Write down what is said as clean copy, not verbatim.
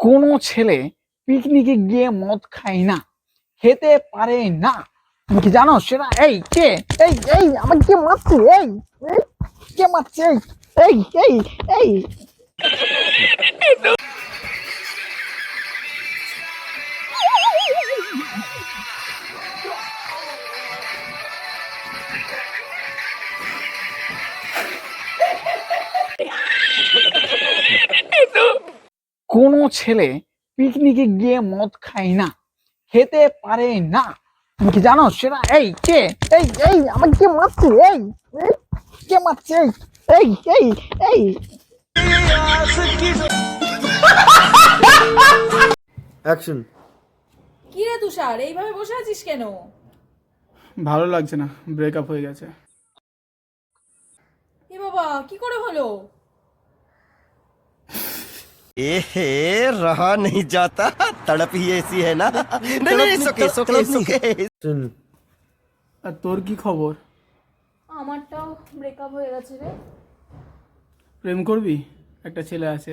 কোনো ছেলে পিকনিকে গিয়ে মদ খায় না, খেতে পারে না। তুমি কি জানো সেটা? এই কে? এই এই আমার কে মারছে? এই এই, কে মারছে? এই এই এই এই কোনো ছেলে পিকনিকে গিয়ে মদ খায় না, খেতে পারে না। তুমি কি জানো সেটা? এই কে? এই এই আমার কে মারছে? এই এই, কে মারছে? এই এই এই অ্যাকশন। কি রে তুষার, এইভাবে বসে আছিস কেন? ভালো লাগছে না, ব্রেকআপ হয়ে গেছে। এ বাবা, কি করে হলো? एहे रहा नहीं जाता, तड़प ही ऐसी है ना। नहीं नहीं सुके सुके सुके। আর তোর কি খবর? আমারটাও ব্রেকআপ হয়ে গেছে রে। প্রেম করবি? একটা ছেলে আছে।